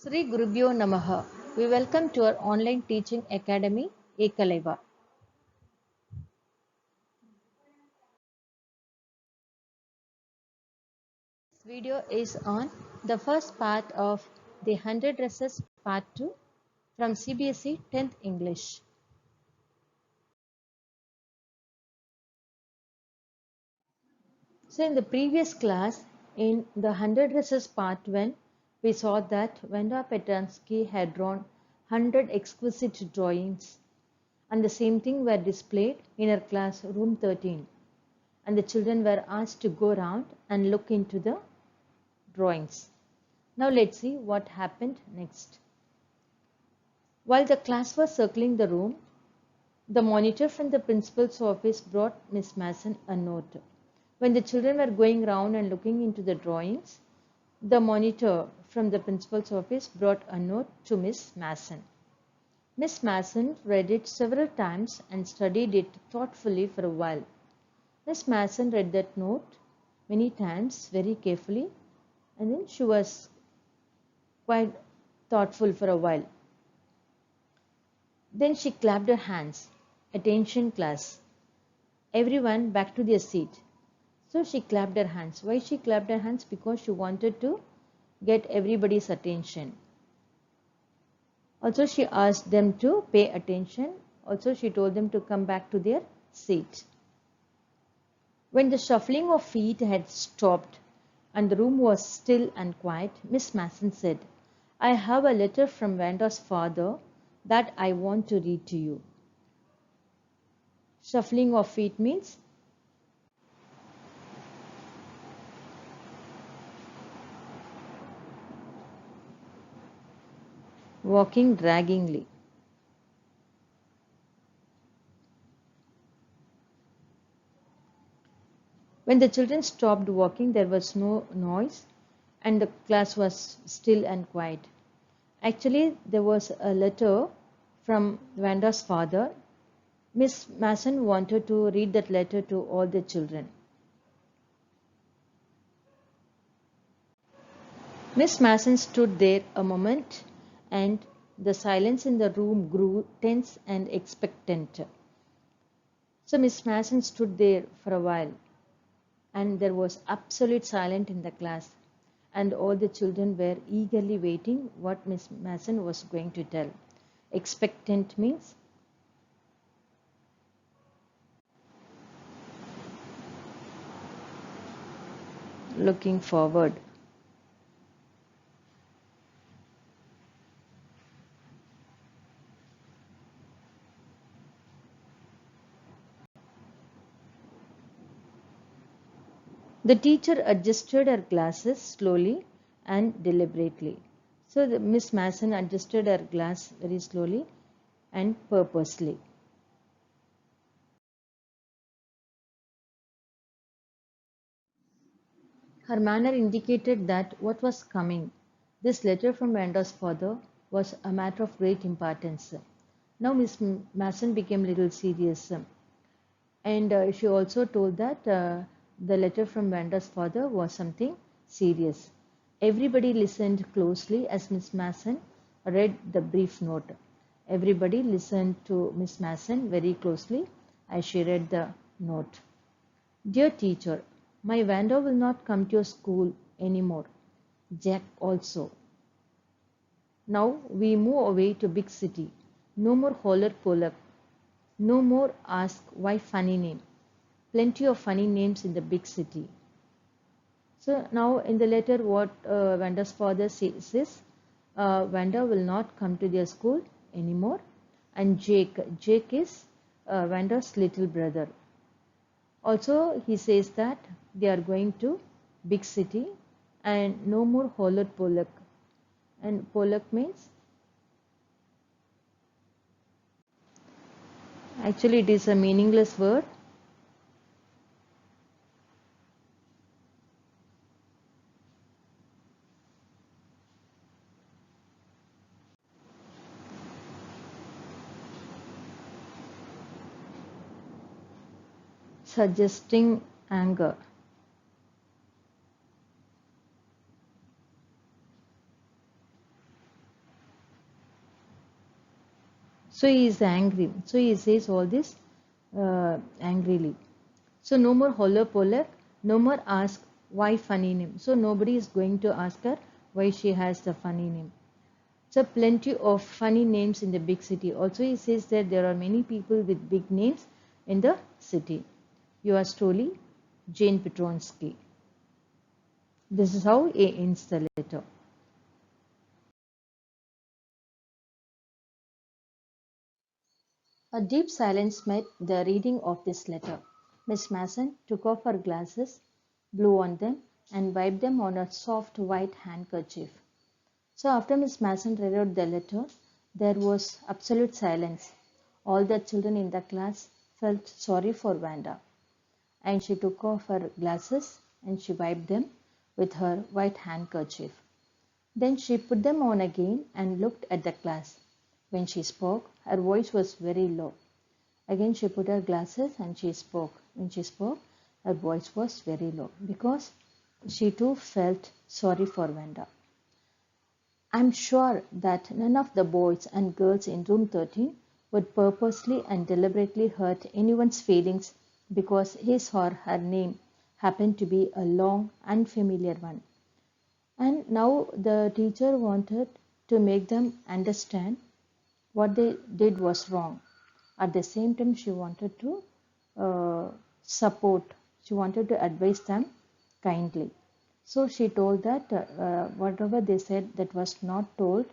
Sri Gurubhyo Namaha. We welcome to our online teaching academy, Ekalaiva. This video is on the first part of the 100 Dresses Part 2 from CBSE 10th English. So in the previous class, in the 100 Dresses Part 1, we saw that Wanda Petransky had drawn 100 exquisite drawings, and the same thing were displayed in her class room 13, and the children were asked to go around and look into the drawings. Now let's see what happened next. While the class was circling the room, the monitor from the principal's office brought Miss Mason a note. When the children were going round and looking into the drawings, the monitor from the principal's office brought a note to Miss Mason. Miss Mason read it several times and studied it thoughtfully for a while. Miss Mason read that note many times very carefully, and then she was quite thoughtful for a while. Then she clapped her hands. Attention class. Everyone back to their seat. So she clapped her hands. Why she clapped her hands? Because she wanted to get everybody's attention. Also she asked them to pay attention. Also she told them to come back to their seat. When the shuffling of feet had stopped and the room was still and quiet, Miss Mason said, "I have a letter from Vanda's father that I want to read to you." Shuffling of feet means walking draggingly. When the children stopped walking, there was no noise and the class was still and quiet. Actually, there was a letter from Vanda's father. Miss Mason wanted to read that letter to all the children. Miss Mason stood there a moment and the silence in the room grew tense and expectant. So Miss Mason stood there for a while and there was absolute silence in the class, and all the children were eagerly waiting what Miss Mason was going to tell. Expectant means looking forward. The teacher adjusted her glasses slowly and deliberately. So Miss Mason adjusted her glass very slowly and purposely. Her manner indicated that what was coming, this letter from Vanda's father, was a matter of great importance. Now Miss Mason became a little serious, and she also told that the letter from Vanda's father was something serious. Everybody listened closely as Miss Mason read the brief note. Everybody listened to Miss Mason very closely as she read the note. "Dear teacher, my Vanda will not come to your school anymore. Jack also. Now we move away to big city. No more holler poller. No more ask why funny name. Plenty of funny names in the big city." So now in the letter what Vanda's father says is Vanda will not come to their school anymore, and Jake is Vanda's little brother. Also he says that they are going to big city and no more holler Pollock. And Pollock means, actually it is a meaningless word. Suggesting anger. So he is angry. So he says all this angrily. So no more holler polar, no more ask why funny name. So nobody is going to ask her why she has the funny name. So plenty of funny names in the big city. Also he says that there are many people with big names in the city. Yours truly, Jane Petronsky. This is how he ends the letter. A deep silence met the reading of this letter. Miss Mason took off her glasses, blew on them, and wiped them on a soft white handkerchief. So after Miss Mason read out the letter, there was absolute silence. All the children in the class felt sorry for Wanda, and she took off her glasses and she wiped them with her white handkerchief. Then she put them on again and looked at the class. When she spoke, her voice was very low. Again, she put her glasses and she spoke. When she spoke, her voice was very low because she too felt sorry for Wanda. I'm sure that none of the boys and girls in room 13 would purposely and deliberately hurt anyone's feelings because his or her name happened to be a long, unfamiliar one. And now the teacher wanted to make them understand what they did was wrong. At the same time, she wanted to support, she wanted to advise them kindly. So she told that whatever they said that was not told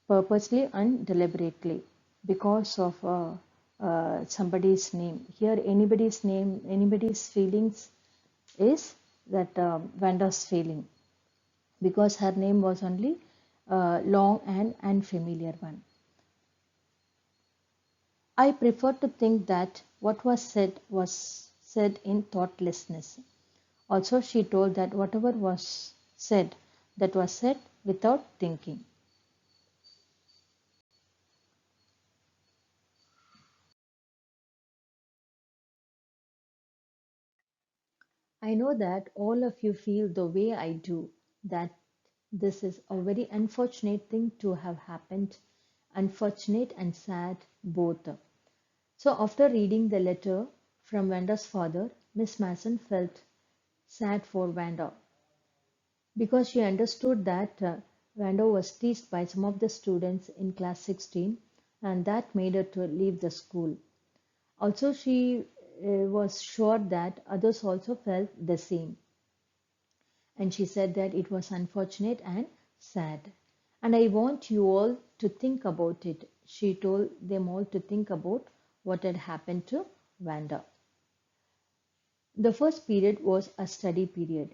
purposely and deliberately because of somebody's name. Here, anybody's name, anybody's feelings is that Vanda's feeling because her name was only long and unfamiliar one. I prefer to think that what was said in thoughtlessness. Also, she told that whatever was said, that was said without thinking. I know that all of you feel the way I do, that this is a very unfortunate thing to have happened, unfortunate and sad both. So, after reading the letter from Vanda's father, Miss Mason felt sad for Vanda because she understood that Vanda was teased by some of the students in class 16 and that made her to leave the school. Also, she was sure that others also felt the same. And she said that it was unfortunate and sad. And I want you all to think about it. She told them all to think about what had happened to Vanda. The first period was a study period.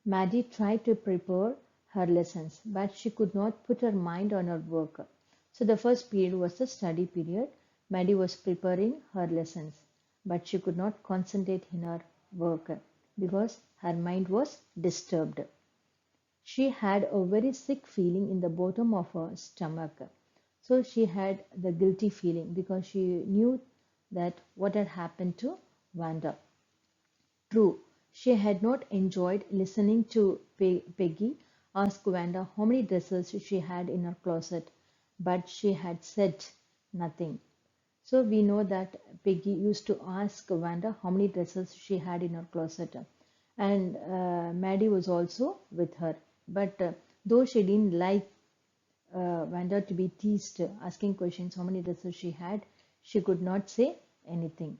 Maddie tried to prepare her lessons, but she could not put her mind on her work. So the first period was the study period. Maddie was preparing her lessons, but she could not concentrate in her work because her mind was disturbed. She had a very sick feeling in the bottom of her stomach. So she had the guilty feeling because she knew that what had happened to Wanda. True, she had not enjoyed listening to Peggy ask Wanda how many dresses she had in her closet, but she had said nothing. So we know that Peggy used to ask Wanda how many dresses she had in her closet, and Maddie was also with her. But though she didn't like Wanda to be teased, asking questions how many dresses she had, she could not say anything.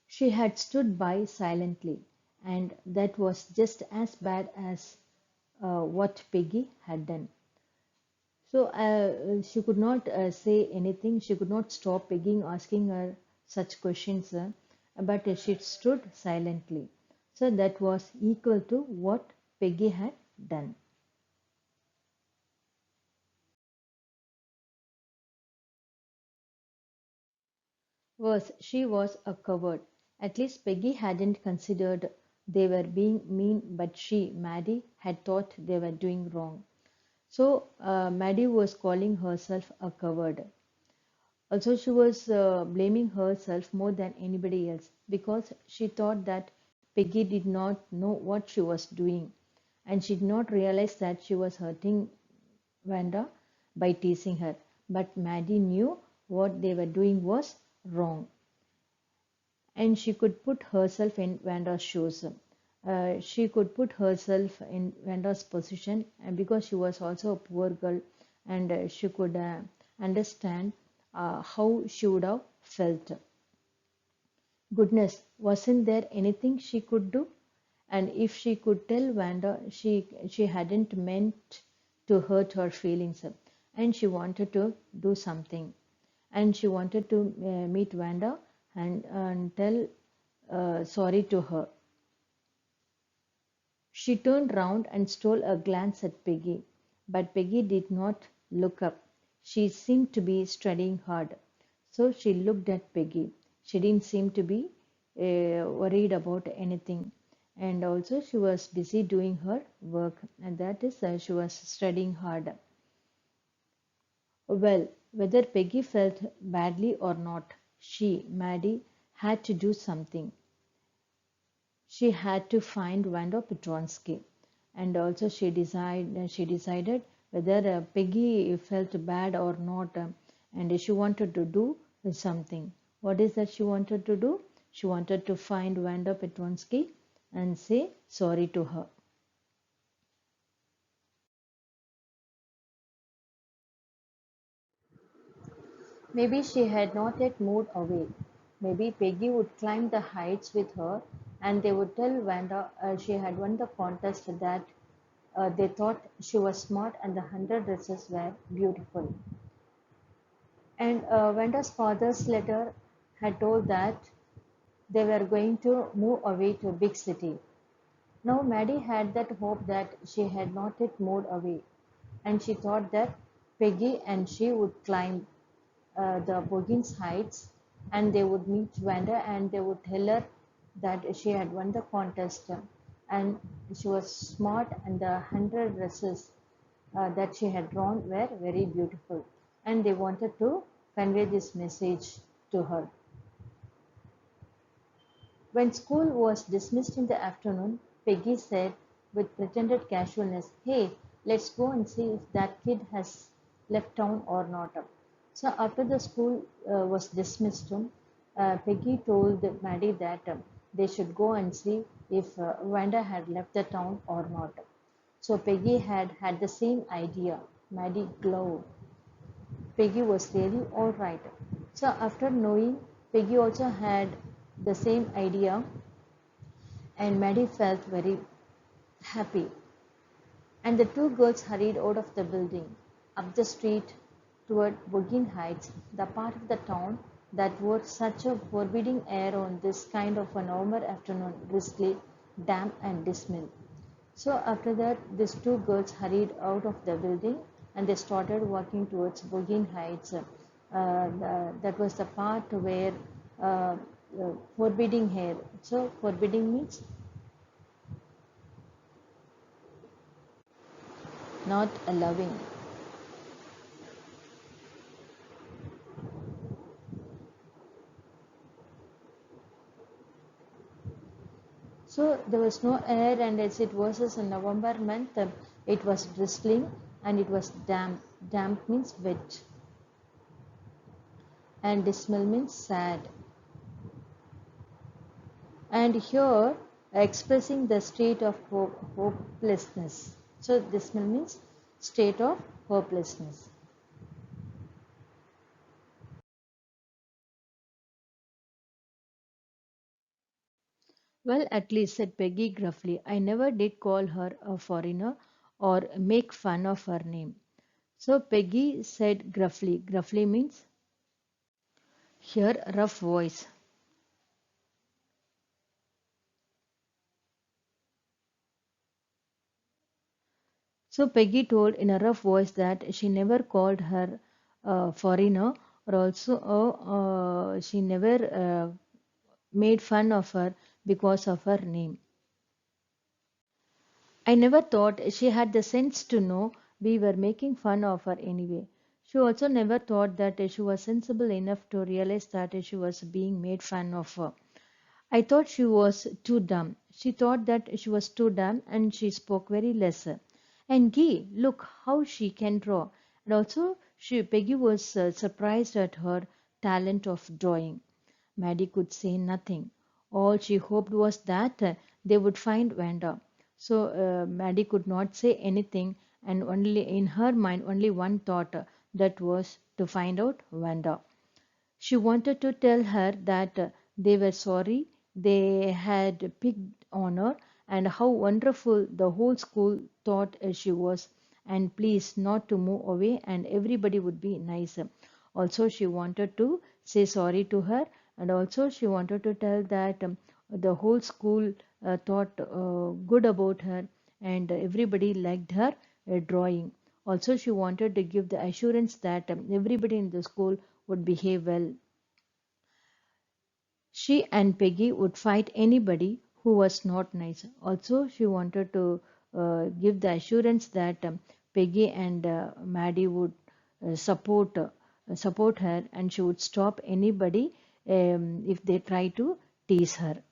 She had stood by silently, and that was just as bad as what Peggy had done. So she could not say anything. She could not stop Peggy asking her such questions, but she stood silently. So that was equal to what Peggy had done. Worse, she was a coward. At least Peggy hadn't considered they were being mean, but she, Maddie, had thought they were doing wrong. So Maddie was calling herself a coward. Also, she was blaming herself more than anybody else because she thought that Peggy did not know what she was doing and she did not realize that she was hurting Vanda by teasing her. But Maddie knew what they were doing was wrong, and she could put herself in Vanda's shoes. She could put herself in Vanda's position, and because she was also a poor girl, and she could understand how she would have felt. Goodness, wasn't there anything she could do? And if she could tell Vanda she hadn't meant to hurt her feelings, and she wanted to do something, and she wanted to meet Vanda and tell sorry to her. She turned round and stole a glance at Peggy, but Peggy did not look up. She seemed to be studying hard. So she looked at Peggy. She didn't seem to be worried about anything. And also, she was busy doing her work, and that is, she was studying hard. Well, whether Peggy felt badly or not, she, Maddie, had to do something. She had to find Wanda Petronsky, and also she decided whether Peggy felt bad or not, and she wanted to do something. What is that she wanted to do? She wanted to find Wanda Petronsky and say sorry to her. Maybe she had not yet moved away. Maybe Peggy would climb the heights with her and they would tell Wanda she had won the contest, that they thought she was smart and the 100 dresses were beautiful. And Wanda's father's letter had told that they were going to move away to a big city. Now Maddie had that hope that she had not yet moved away, and she thought that Peggy and she would climb the Boggins Heights, and they would meet Wanda and they would tell her that she had won the contest and she was smart, and the 100 dresses that she had drawn were very beautiful, and they wanted to convey this message to her. When school was dismissed in the afternoon, Peggy said with pretended casualness, "Hey, let's go and see if that kid has left town or not." So after the school was dismissed, Peggy told Maddie that they should go and see if Wanda had left the town or not. So Peggy had had the same idea. Maddie glowed. Peggy was really all right. So after knowing Peggy also had the same idea, and Maddie felt very happy. And the two girls hurried out of the building, up the street toward Bogin Heights, the part of the town that wore such a forbidding air on this kind of a November afternoon, drizzly, damp and dismal. So after that, these two girls hurried out of the building and they started walking towards Bogin Heights. That was the part where forbidding hair. So forbidding means not allowing. So there was no air, and as it was as a November month, it was drizzling and it was damp. Damp means wet, and dismal means sad. And here expressing the state of hopelessness. So dismal means state of hopelessness. Well, at least, said Peggy gruffly, I never did call her a foreigner or make fun of her name. So Peggy said gruffly. Gruffly means here rough voice. So Peggy told in a rough voice that she never called her a foreigner, or also she never made fun of her because of her name. I never thought she had the sense to know we were making fun of her anyway. She also never thought that she was sensible enough to realize that she was being made fun of her. I thought she was too dumb. She thought that she was too dumb and she spoke very less. And Guy, look how she can draw. And also, Peggy was surprised at her talent of drawing. Maddie could say nothing. All she hoped was that they would find Wanda. So Maddie could not say anything, and only in her mind, only one thought, that was to find out Wanda. She wanted to tell her that they were sorry they had picked on her and how wonderful the whole school thought she was, and please not to move away and everybody would be nice. Also, she wanted to say sorry to her, and also she wanted to tell that the whole school thought good about her and everybody liked her drawing. Also, she wanted to give the assurance that everybody in the school would behave well. She and Peggy would fight anybody who was not nice. Also, she wanted to give the assurance that Peggy and Maddie would support her, and she would stop anybody if they try to tease her.